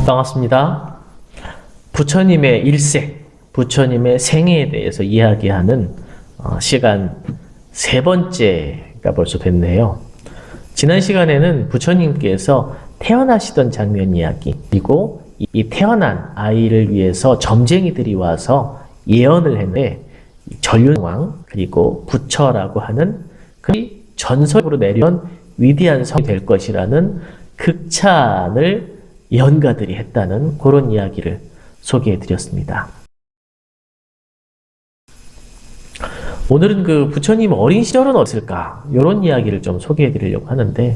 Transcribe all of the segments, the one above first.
반갑습니다. 부처님의 일생, 부처님의 생애에 대해서 이야기하는 시간 세 번째가 벌써 됐네요. 지난 시간에는 부처님께서 태어나시던 장면 이야기, 그리고 이 태어난 아이를 위해서 점쟁이들이 와서 예언을 했는데 전륜왕 그리고 부처라고 하는 그 전설으로 내려온 위대한 성이 될 것이라는 극찬을 예언가들이 했다는 그런 이야기를 소개해 드렸습니다. 오늘은 그 부처님 어린 시절은 어땠을까? 이런 이야기를 좀 소개해 드리려고 하는데,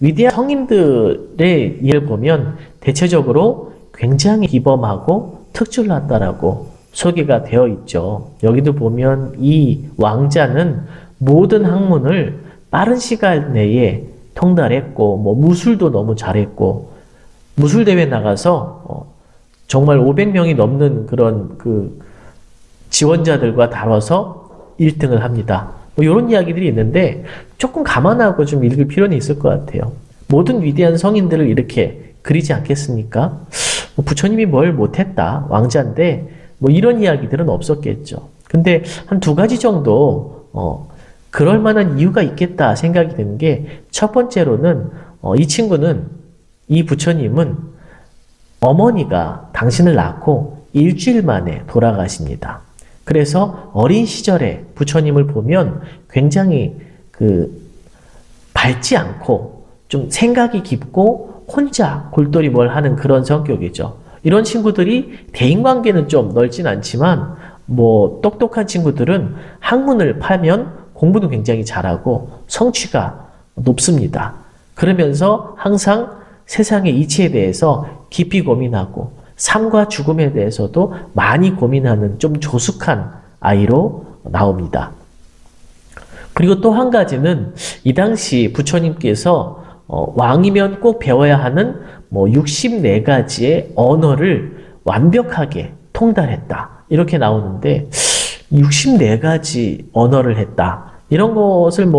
위대한 성인들의 일을 보면 대체적으로 굉장히 기범하고 특출났다라고 소개가 되어 있죠. 여기도 보면 이 왕자는 모든 학문을 빠른 시간 내에 통달했고, 무술도 너무 잘했고, 무술대회 나가서 정말 500명이 넘는 그런 지원자들과 다뤄서 1등을 합니다. 이런 이야기들이 있는데 조금 감안하고 좀 읽을 필요는 있을 것 같아요. 모든 위대한 성인들을 이렇게 그리지 않겠습니까? 부처님이 뭘 못했다, 왕자인데 이런 이야기들은 없었겠죠. 근데 한 두 가지 정도 그럴 만한 이유가 있겠다 생각이 드는 게, 첫 번째로는 이 부처님은 어머니가 당신을 낳고 일주일 만에 돌아가십니다. 그래서 어린 시절에 부처님을 보면 굉장히 밝지 않고 좀 생각이 깊고 혼자 골똘히 뭘 하는 그런 성격이죠. 이런 친구들이 대인관계는 좀 넓진 않지만 똑똑한 친구들은 학문을 파면 공부도 굉장히 잘하고 성취가 높습니다. 그러면서 항상 세상의 이치에 대해서 깊이 고민하고 삶과 죽음에 대해서도 많이 고민하는 좀 조숙한 아이로 나옵니다. 그리고 또 한 가지는 이 당시 부처님께서 왕이면 꼭 배워야 하는 64가지의 언어를 완벽하게 통달했다, 이렇게 나오는데 64가지 언어를 했다, 이런 것을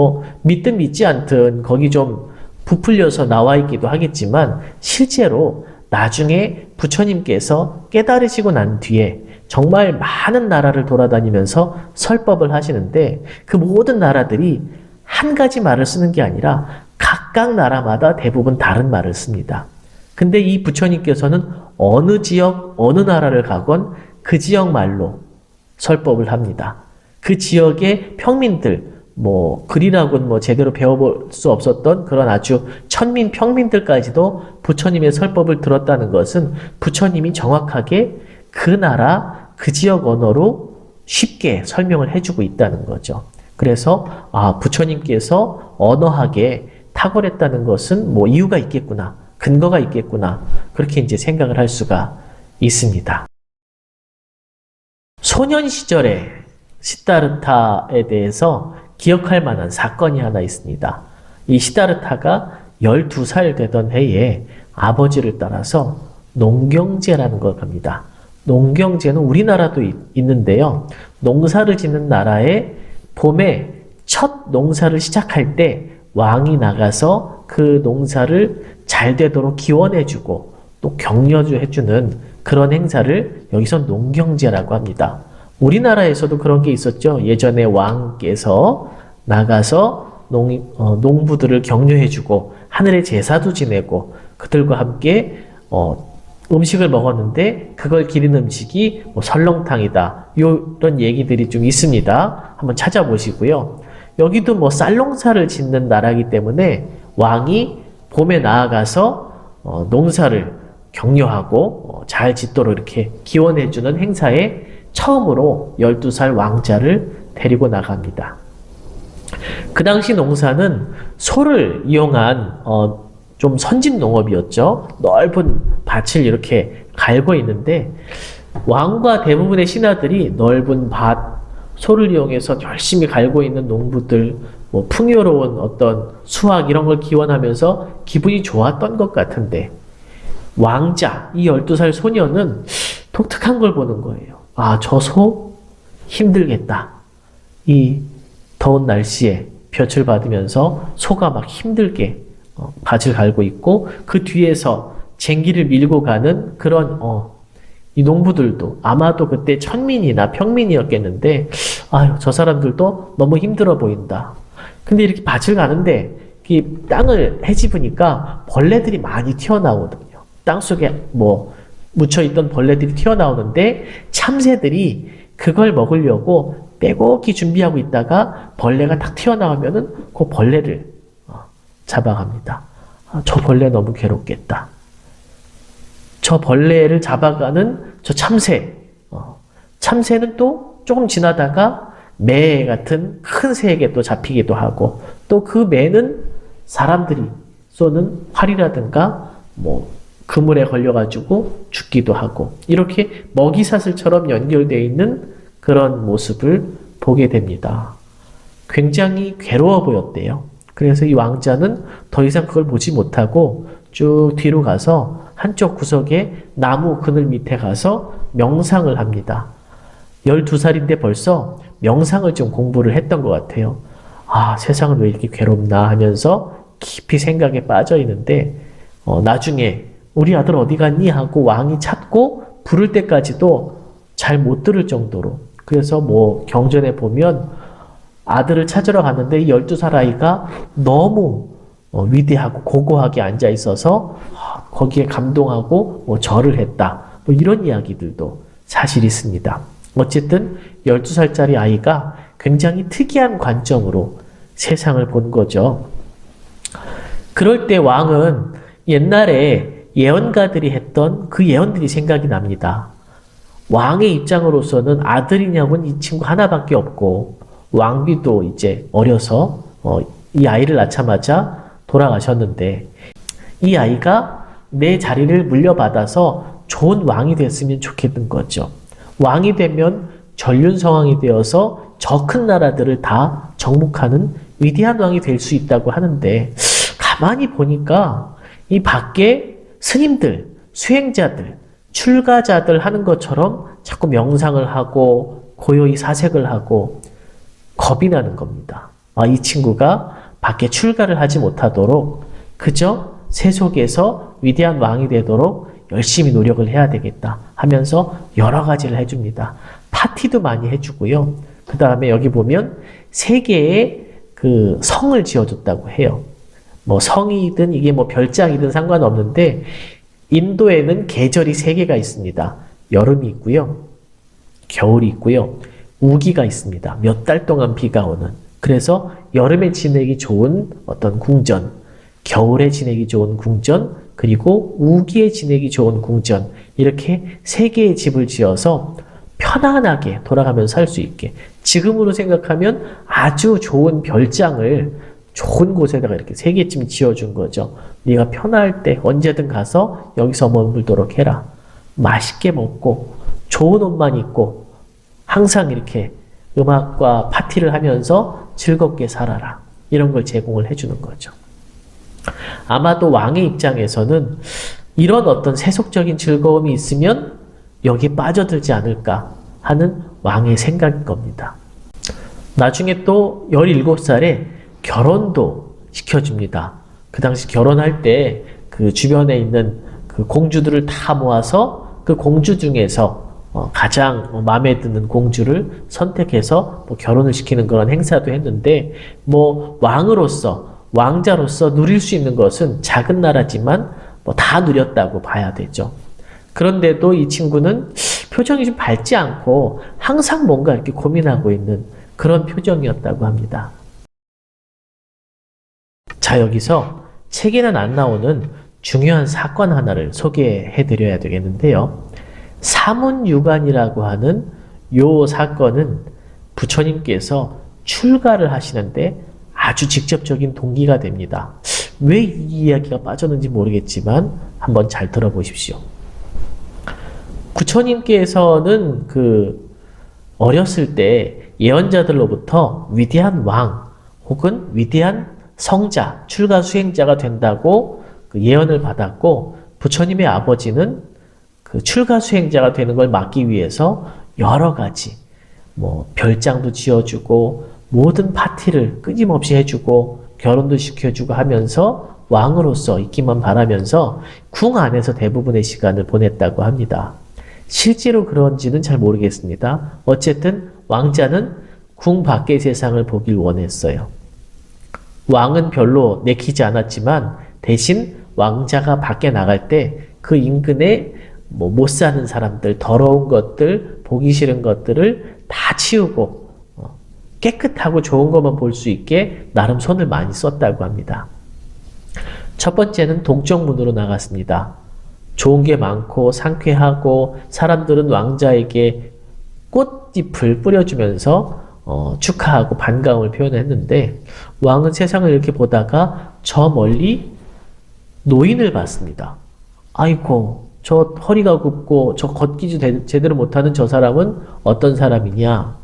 믿든 믿지 않든 거기 좀 부풀려서 나와 있기도 하겠지만, 실제로 나중에 부처님께서 깨달으시고 난 뒤에 정말 많은 나라를 돌아다니면서 설법을 하시는데, 그 모든 나라들이 한 가지 말을 쓰는 게 아니라 각각 나라마다 대부분 다른 말을 씁니다. 근데 이 부처님께서는 어느 지역, 어느 나라를 가건 그 지역 말로 설법을 합니다. 그 지역의 평민들, 글이라고는 제대로 배워볼 수 없었던 그런 아주 천민, 평민들까지도 부처님의 설법을 들었다는 것은 부처님이 정확하게 그 나라, 그 지역 언어로 쉽게 설명을 해주고 있다는 거죠. 그래서 부처님께서 언어학에 탁월했다는 것은 이유가 있겠구나, 근거가 있겠구나, 그렇게 이제 생각을 할 수가 있습니다. 소년 시절에 시다르타에 대해서 기억할 만한 사건이 하나 있습니다. 이 시다르타가 12살 되던 해에 아버지를 따라서 농경제라는 걸 갑니다. 농경제는 우리나라도 있는데요. 농사를 짓는 나라에 봄에 첫 농사를 시작할 때 왕이 나가서 그 농사를 잘 되도록 기원해주고 또 격려해주는 그런 행사를 여기서 농경제라고 합니다. 우리나라에서도 그런 게 있었죠. 예전에 왕께서 나가서 농부들을 격려해주고 하늘의 제사도 지내고 그들과 함께 음식을 먹었는데 그걸 기린 음식이 설렁탕이다, 이런 얘기들이 좀 있습니다. 한번 찾아보시고요. 여기도 쌀농사를 짓는 나라이기 때문에 왕이 봄에 나아가서 농사를 격려하고 잘 짓도록 이렇게 기원해주는 행사에 처음으로 12살 왕자를 데리고 나갑니다. 그 당시 농사는 소를 이용한 좀 선진 농업이었죠. 넓은 밭을 이렇게 갈고 있는데 왕과 대부분의 신하들이 넓은 밭, 소를 이용해서 열심히 갈고 있는 농부들, 풍요로운 어떤 수확 이런 걸 기원하면서 기분이 좋았던 것 같은데, 왕자, 이 12살 소녀는 독특한 걸 보는 거예요. 저 소 힘들겠다. 이 더운 날씨에 볕을 받으면서 소가 막 힘들게 밭을 갈고 있고, 그 뒤에서 쟁기를 밀고 가는 그런 이 농부들도 아마도 그때 천민이나 평민이었겠는데 아유 저 사람들도 너무 힘들어 보인다. 근데 이렇게 밭을 가는데 이 땅을 헤집으니까 벌레들이 많이 튀어나오거든요. 땅 속에 뭐 묻혀있던 벌레들이 튀어나오는데 참새들이 그걸 먹으려고 빼곡히 준비하고 있다가 벌레가 탁 튀어나오면은 그 벌레를 잡아갑니다. 저 벌레 너무 괴롭겠다. 저 벌레를 잡아가는 저 참새. 참새는 또 조금 지나다가 매 같은 큰 새에게 또 잡히기도 하고 또 그 매는 사람들이 쏘는 활이라든가 뭐 그물에 걸려가지고 죽기도 하고 이렇게 먹이사슬처럼 연결되어 있는 그런 모습을 보게 됩니다. 굉장히 괴로워 보였대요. 그래서 이 왕자는 더 이상 그걸 보지 못하고 쭉 뒤로 가서 한쪽 구석에 나무 그늘 밑에 가서 명상을 합니다. 12살인데 벌써 명상을 좀 공부를 했던 것 같아요. 아, 세상은 왜 이렇게 괴롭나 하면서 깊이 생각에 빠져 있는데 나중에 우리 아들 어디 갔니? 하고 왕이 찾고 부를 때까지도 잘 못 들을 정도로 그래서 뭐 경전에 보면 아들을 찾으러 갔는데 이 12살 아이가 너무 위대하고 고고하게 앉아 있어서 거기에 감동하고 뭐 절을 했다. 뭐 이런 이야기들도 사실 있습니다. 어쨌든 12살짜리 아이가 굉장히 특이한 관점으로 세상을 본 거죠. 그럴 때 왕은 옛날에 예언가들이 했던 그 예언들이 생각이 납니다. 왕의 입장으로서는 아들이냐고는 이 친구 하나밖에 없고 왕비도 이제 어려서 이 아이를 낳자마자 돌아가셨는데 이 아이가 내 자리를 물려받아서 좋은 왕이 됐으면 좋겠는 거죠. 왕이 되면 전륜성왕이 되어서 저 큰 나라들을 다 정복하는 위대한 왕이 될 수 있다고 하는데 가만히 보니까 이 밖에 스님들, 수행자들, 출가자들 하는 것처럼 자꾸 명상을 하고 고요히 사색을 하고 겁이 나는 겁니다. 이 친구가 밖에 출가를 하지 못하도록 그저 세속에서 위대한 왕이 되도록 열심히 노력을 해야 되겠다 하면서 여러 가지를 해줍니다. 파티도 많이 해주고요. 그 다음에 여기 보면 3개의 그 성을 지어줬다고 해요. 뭐 성이든 이게 뭐 별장이든 상관없는데 인도에는 계절이 3개가 있습니다. 여름이 있고요. 겨울이 있고요. 우기가 있습니다. 몇 달 동안 비가 오는. 그래서 여름에 지내기 좋은 어떤 궁전, 겨울에 지내기 좋은 궁전, 그리고 우기에 지내기 좋은 궁전 이렇게 3개의 집을 지어서 편안하게 돌아가면서 살 수 있게 지금으로 생각하면 아주 좋은 별장을 좋은 곳에다가 이렇게 3개쯤 지어준 거죠. 네가 편할 때 언제든 가서 여기서 머물도록 해라. 맛있게 먹고 좋은 옷만 입고 항상 이렇게 음악과 파티를 하면서 즐겁게 살아라. 이런 걸 제공을 해주는 거죠. 아마도 왕의 입장에서는 이런 어떤 세속적인 즐거움이 있으면 여기에 빠져들지 않을까 하는 왕의 생각인 겁니다. 나중에 또 17살에 결혼도 시켜줍니다. 그 당시 결혼할 때 그 주변에 있는 그 공주들을 다 모아서 그 공주 중에서 가장 마음에 드는 공주를 선택해서 뭐 결혼을 시키는 그런 행사도 했는데 뭐 왕자로서 누릴 수 있는 것은 작은 나라지만 뭐 다 누렸다고 봐야 되죠. 그런데도 이 친구는 표정이 좀 밝지 않고 항상 뭔가 이렇게 고민하고 있는 그런 표정이었다고 합니다. 자, 여기서 책에는 안 나오는 중요한 사건 하나를 소개해 드려야 되겠는데요. 사문유관이라고 하는 요 사건은 부처님께서 출가를 하시는데 아주 직접적인 동기가 됩니다. 왜 이 이야기가 빠졌는지 모르겠지만 한번 잘 들어보십시오. 부처님께서는 어렸을 때 예언자들로부터 위대한 왕 혹은 위대한 성자, 출가 수행자가 된다고 그 예언을 받았고 부처님의 아버지는 그 출가 수행자가 되는 걸 막기 위해서 여러 가지 뭐 별장도 지어주고 모든 파티를 끊임없이 해주고 결혼도 시켜주고 하면서 왕으로서 있기만 바라면서 궁 안에서 대부분의 시간을 보냈다고 합니다. 실제로 그런지는 잘 모르겠습니다. 어쨌든 왕자는 궁 밖의 세상을 보길 원했어요. 왕은 별로 내키지 않았지만 대신 왕자가 밖에 나갈 때 그 인근에 못 사는 사람들, 더러운 것들, 보기 싫은 것들을 다 치우고 깨끗하고 좋은 것만 볼 수 있게 나름 손을 많이 썼다고 합니다. 첫 번째는 동쪽 문으로 나갔습니다. 좋은 게 많고 상쾌하고 사람들은 왕자에게 꽃잎을 뿌려주면서 축하하고 반가움을 표현했는데 왕은 세상을 이렇게 보다가 저 멀리 노인을 봤습니다. 아이고, 저 허리가 굽고 저 걷기도 제대로 못하는 저 사람은 어떤 사람이냐?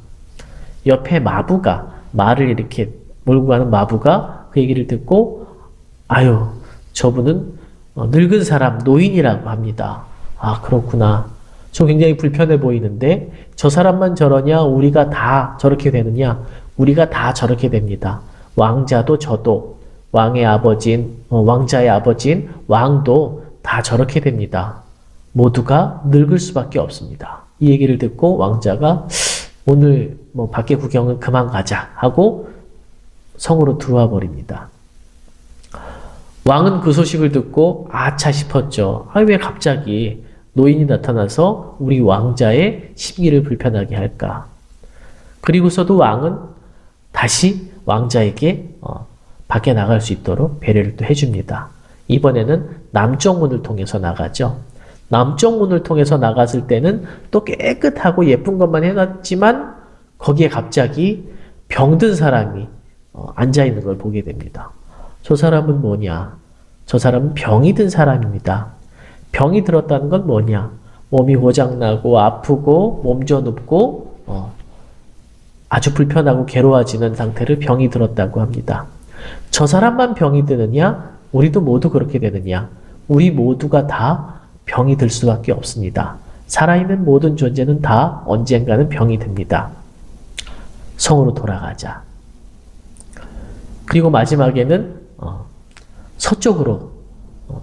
옆에 마부가, 말을 이렇게 몰고 가는 마부가 그 얘기를 듣고 아유, 저분은 늙은 사람, 노인이라고 합니다. 아, 그렇구나. 저 굉장히 불편해 보이는데 저 사람만 저러냐? 우리가 다 저렇게 되느냐? 우리가 다 저렇게 됩니다. 왕자도 저도, 왕의 아버지인, 왕자의 아버지인 왕도 다 저렇게 됩니다. 모두가 늙을 수밖에 없습니다. 이 얘기를 듣고 왕자가 오늘 밖에 구경은 그만 가자 하고 성으로 들어와 버립니다. 왕은 그 소식을 듣고 아차 싶었죠. 왜 갑자기 노인이 나타나서 우리 왕자의 심기를 불편하게 할까? 그리고서도 왕은 다시 왕자에게 밖에 나갈 수 있도록 배려를 또 해줍니다. 이번에는 남쪽 문을 통해서 나가죠. 남쪽 문을 통해서 나갔을 때는 또 깨끗하고 예쁜 것만 해놨지만 거기에 갑자기 병든 사람이 앉아있는 걸 보게 됩니다. 저 사람은 뭐냐? 저 사람은 병이 든 사람입니다. 병이 들었다는 건 뭐냐? 몸이 고장나고 아프고 몸져 눕고 아주 불편하고 괴로워지는 상태를 병이 들었다고 합니다. 저 사람만 병이 드느냐? 우리도 모두 그렇게 되느냐? 우리 모두가 다 병이 들 수밖에 없습니다. 살아있는 모든 존재는 다 언젠가는 병이 듭니다. 성으로 돌아가자. 그리고 마지막에는 서쪽으로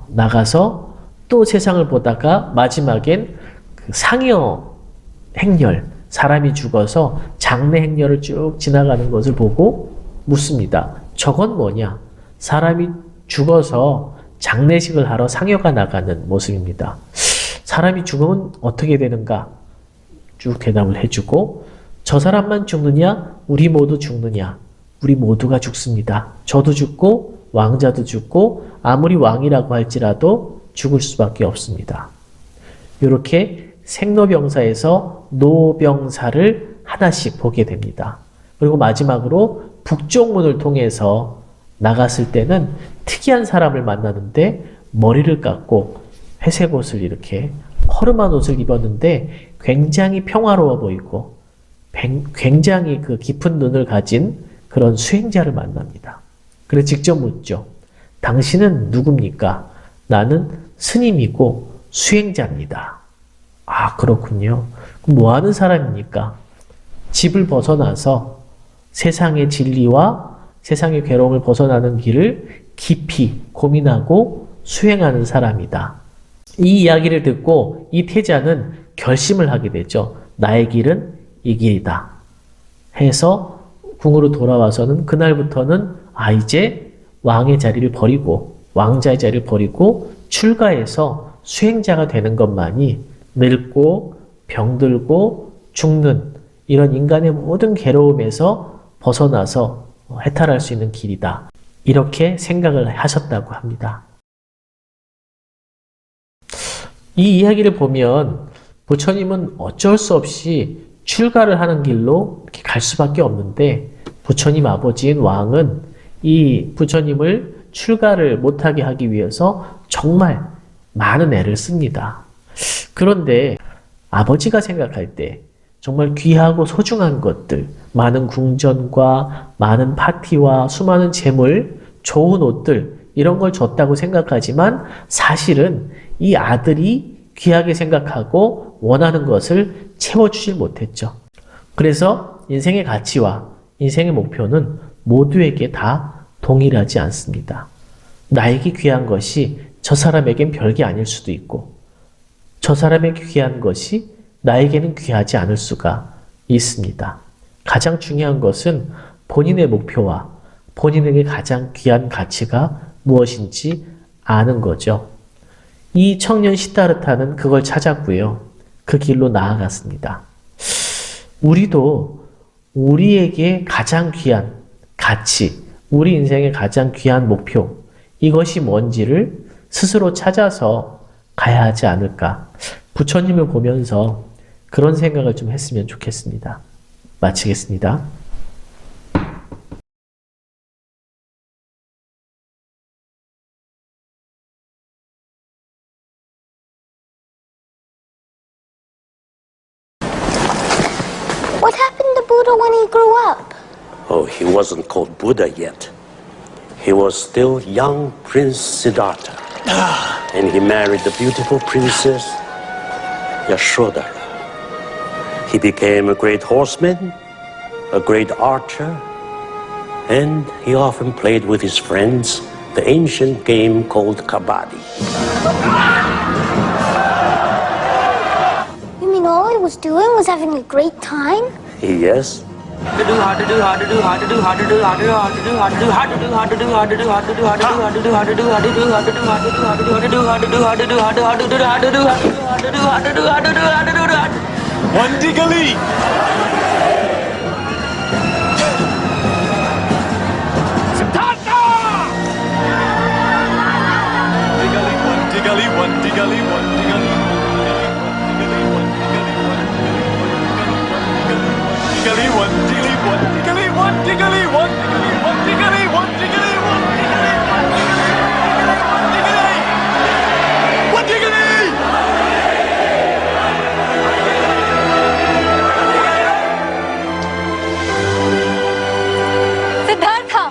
나가서 또 세상을 보다가 마지막엔 그 상여 행렬, 사람이 죽어서 장례 행렬을 쭉 지나가는 것을 보고 묻습니다. 저건 뭐냐? 사람이 죽어서 장례식을 하러 상여가 나가는 모습입니다. 사람이 죽으면 어떻게 되는가? 쭉 대답을 해주고 저 사람만 죽느냐? 우리 모두 죽느냐? 우리 모두가 죽습니다. 저도 죽고 왕자도 죽고 아무리 왕이라고 할지라도 죽을 수밖에 없습니다. 이렇게 생로병사에서 노병사를 하나씩 보게 됩니다. 그리고 마지막으로 북쪽 문을 통해서 나갔을 때는 특이한 사람을 만나는데 머리를 깎고 회색 옷을 이렇게 허름한 옷을 입었는데 굉장히 평화로워 보이고 굉장히 그 깊은 눈을 가진 그런 수행자를 만납니다. 그래서 직접 묻죠. 당신은 누굽니까? 나는 스님이고 수행자입니다. 아, 그렇군요. 그럼 뭐 하는 사람입니까? 집을 벗어나서 세상의 진리와 세상의 괴로움을 벗어나는 길을 깊이 고민하고 수행하는 사람이다. 이 이야기를 듣고 이 태자는 결심을 하게 되죠. 나의 길은 이 길이다. 해서 궁으로 돌아와서는 그날부터는 이제 왕의 자리를 버리고 왕자의 자리를 버리고 출가해서 수행자가 되는 것만이 늙고 병들고 죽는 이런 인간의 모든 괴로움에서 벗어나서 해탈할 수 있는 길이다. 이렇게 생각을 하셨다고 합니다. 이 이야기를 보면 부처님은 어쩔 수 없이 출가를 하는 길로 이렇게 갈 수밖에 없는데 부처님 아버지인 왕은 이 부처님을 출가를 못하게 하기 위해서 정말 많은 애를 씁니다. 그런데 아버지가 생각할 때 정말 귀하고 소중한 것들, 많은 궁전과 많은 파티와 수많은 재물, 좋은 옷들 이런 걸 줬다고 생각하지만 사실은 이 아들이 귀하게 생각하고 원하는 것을 채워주질 못했죠. 그래서 인생의 가치와 인생의 목표는 모두에게 다 동일하지 않습니다. 나에게 귀한 것이 저 사람에겐 별게 아닐 수도 있고, 저 사람에게 귀한 것이 나에게는 귀하지 않을 수가 있습니다. 가장 중요한 것은 본인의 목표와 본인에게 가장 귀한 가치가 무엇인지 아는 거죠. 이 청년 시다르타는 그걸 찾았고요. 그 길로 나아갔습니다. 우리도 우리에게 가장 귀한 가치, 우리 인생의 가장 귀한 목표, 이것이 뭔지를 스스로 찾아서 가야 하지 않을까. 부처님을 보면서 그런 생각을 좀 했으면 좋겠습니다. 마치겠습니다. What happened to Buddha when he grew up? Oh, he wasn't called Buddha yet. He was still young Prince Siddhartha. And he married the beautiful princess Yashodhara. He became a great horseman, a great archer, and he often played with his friends the ancient game called Kabaddi. You mean all he was doing was having a great time? Yes. Wandigali! Siddhartha! Wandigali, Wandigali, Wandigali, Wandigali. Siddhartha!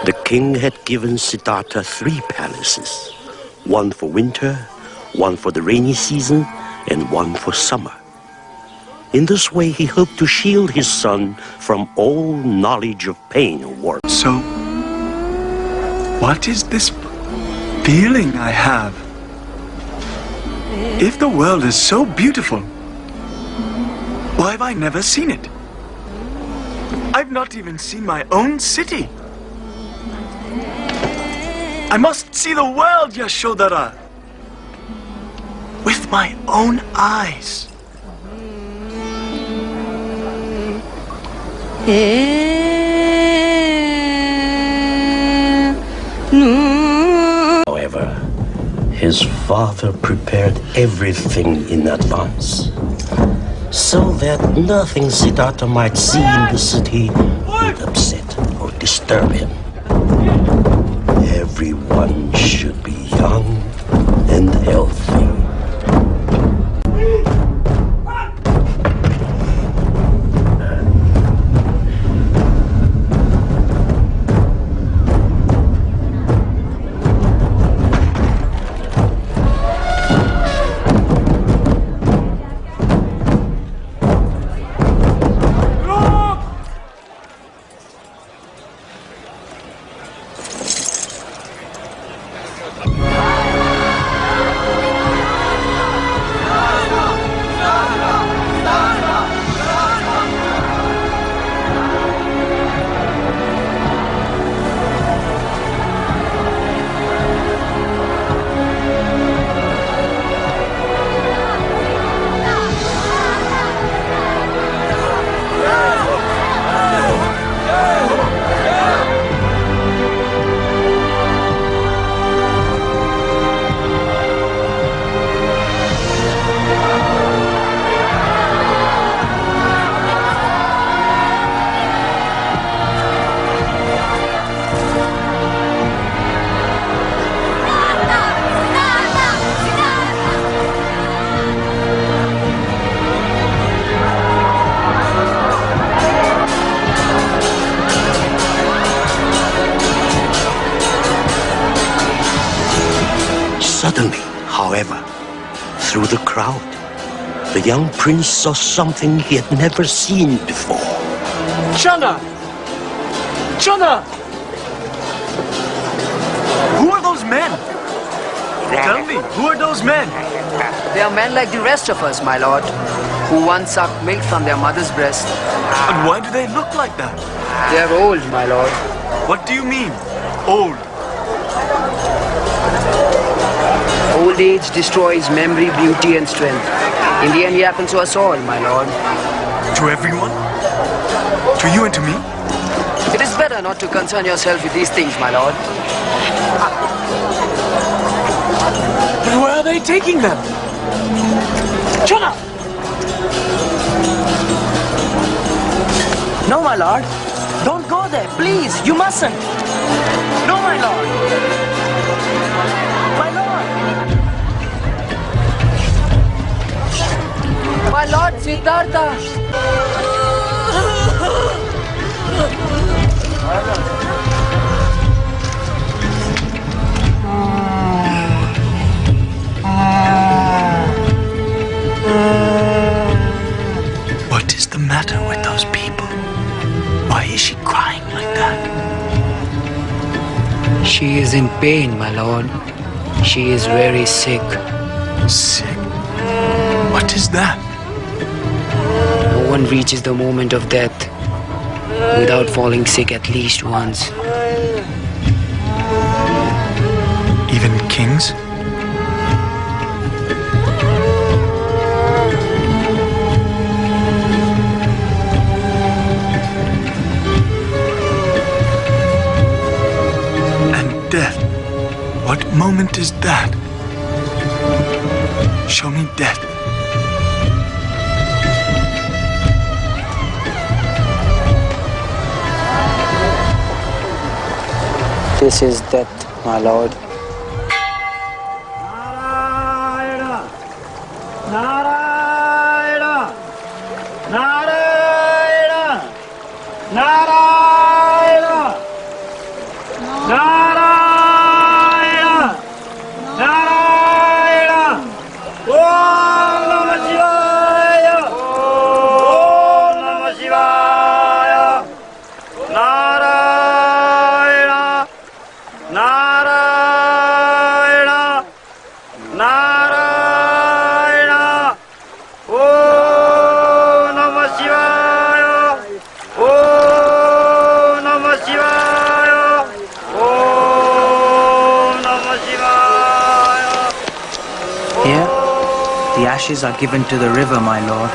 The king had given Siddhartha 3 palaces, one for winter, one for the rainy season, and one for summer. In this way, he hoped to shield his son from all knowledge of pain or war. So, what is this feeling I have? If the world is so beautiful, why have I never seen it? I've not even seen my own city. I must see the world, Yashodhara, with my own eyes. However, his father prepared everything in advance, so that nothing Siddhartha might see in the city would upset or disturb him. Everyone should be young and healthy. Suddenly, however, through the crowd, the young prince saw something he had never seen before. Chana, Jonah! Who are those men? Tell me, who are those men? They are men like the rest of us, my lord, who once sucked milk from their mother's breast. And why do they look like that? They are old, my lord. What do you mean, old? Old age destroys memory, beauty, and strength. In the end, it happens to us all, my lord. To everyone? To you and to me? It is better not to concern yourself with these things, my lord. But where are they taking them? Jonah! No, my lord. Don't go there, please. You mustn't. No, my lord. My lord. My lord Siddhartha. What is the matter with those people? Why is she crying like that? She is in pain, my lord. She is very sick. Sick? What is that? No one reaches the moment of death without falling sick at least once. Even kings? And death? What moment is that? Show me death. This is death, my lord. Here, the ashes are given to the river, my lord.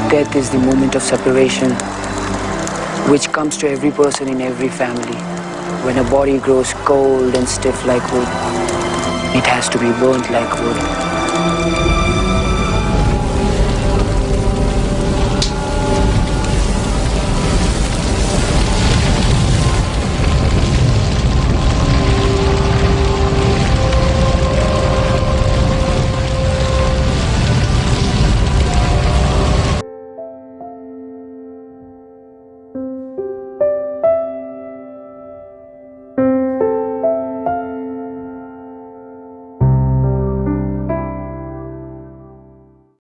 Death is the moment of separation which comes to every person in every family. When a body grows cold and stiff like wood, it has to be burnt like wood.